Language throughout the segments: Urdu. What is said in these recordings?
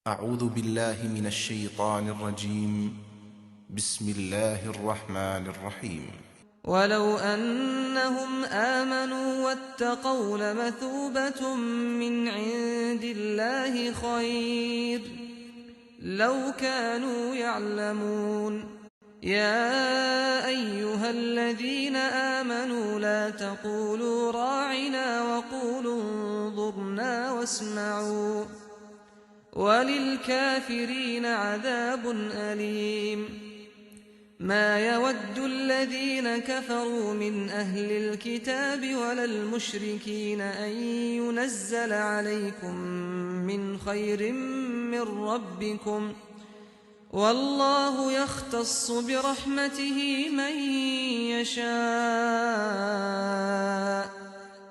أعوذ بالله من الشيطان الرجيم. بسم الله الرحمن الرحيم. ولو أنهم آمنوا واتقوا لمثوبة من عند الله خير لو كانوا يعلمون. يا أيها الذين آمنوا لا تقولوا راعنا وقولوا انظرنا واسمعوا وللكافرين عذاب أليم. ما يود الذين كفروا من أهل الكتاب ولا المشركين أن ينزل عليكم من خير من ربكم والله يختص برحمته من يشاء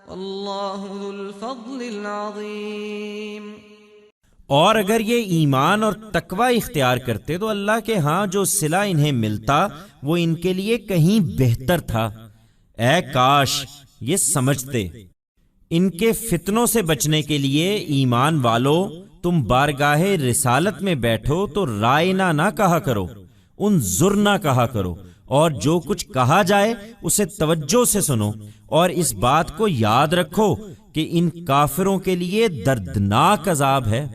والله ذو الفضل العظيم. اور اگر یہ ایمان اور تقوی اختیار کرتے تو اللہ کے ہاں جو صلہ انہیں ملتا وہ ان کے لیے کہیں بہتر تھا. اے کاش یہ سمجھتے. ان کے فتنوں سے بچنے کے لیے ایمان والو تم بارگاہ رسالت میں بیٹھو تو رائنا نہ کہا کرو، انظر نہ کہا کرو، اور جو کچھ کہا جائے اسے توجہ سے سنو، اور اس بات کو یاد رکھو کہ ان کافروں کے لیے دردناک عذاب ہے.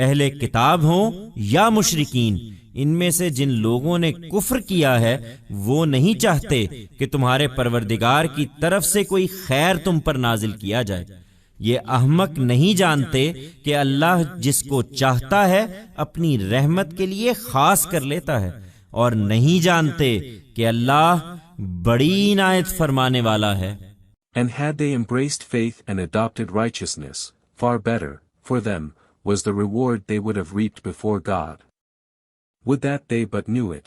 اہل کتاب ہوں یا مشرکین، ان میں سے جن لوگوں نے کفر کیا ہے وہ نہیں چاہتے کہ تمہارے پروردگار کی طرف سے کوئی خیر تم پر نازل کیا جائے. یہ احمق نہیں جانتے کہ اللہ جس کو چاہتا ہے اپنی رحمت کے لیے خاص کر لیتا ہے، اور نہیں جانتے کہ اللہ بڑی عنایت فرمانے والا ہے. And had they embraced faith and adopted righteousness, far better, for them, was the reward they would have reaped before God. Would that they but knew it.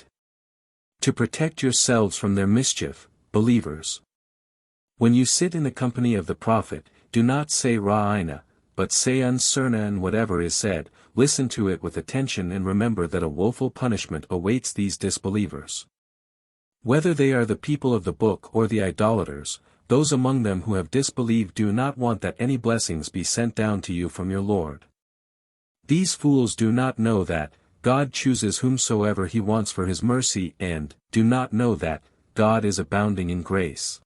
To protect yourselves from their mischief, believers. When you sit in the company of the Prophet, do not say Ra'ina, but say Unsurna, and whatever is said, listen to it with attention and remember that a woeful punishment awaits these disbelievers. Whether they are the people of the book or the idolaters, those among them who have disbelieved do not want that any blessings be sent down to you from your Lord. These fools do not know that God chooses whomsoever he wants for his mercy, and do not know that God is abounding in grace.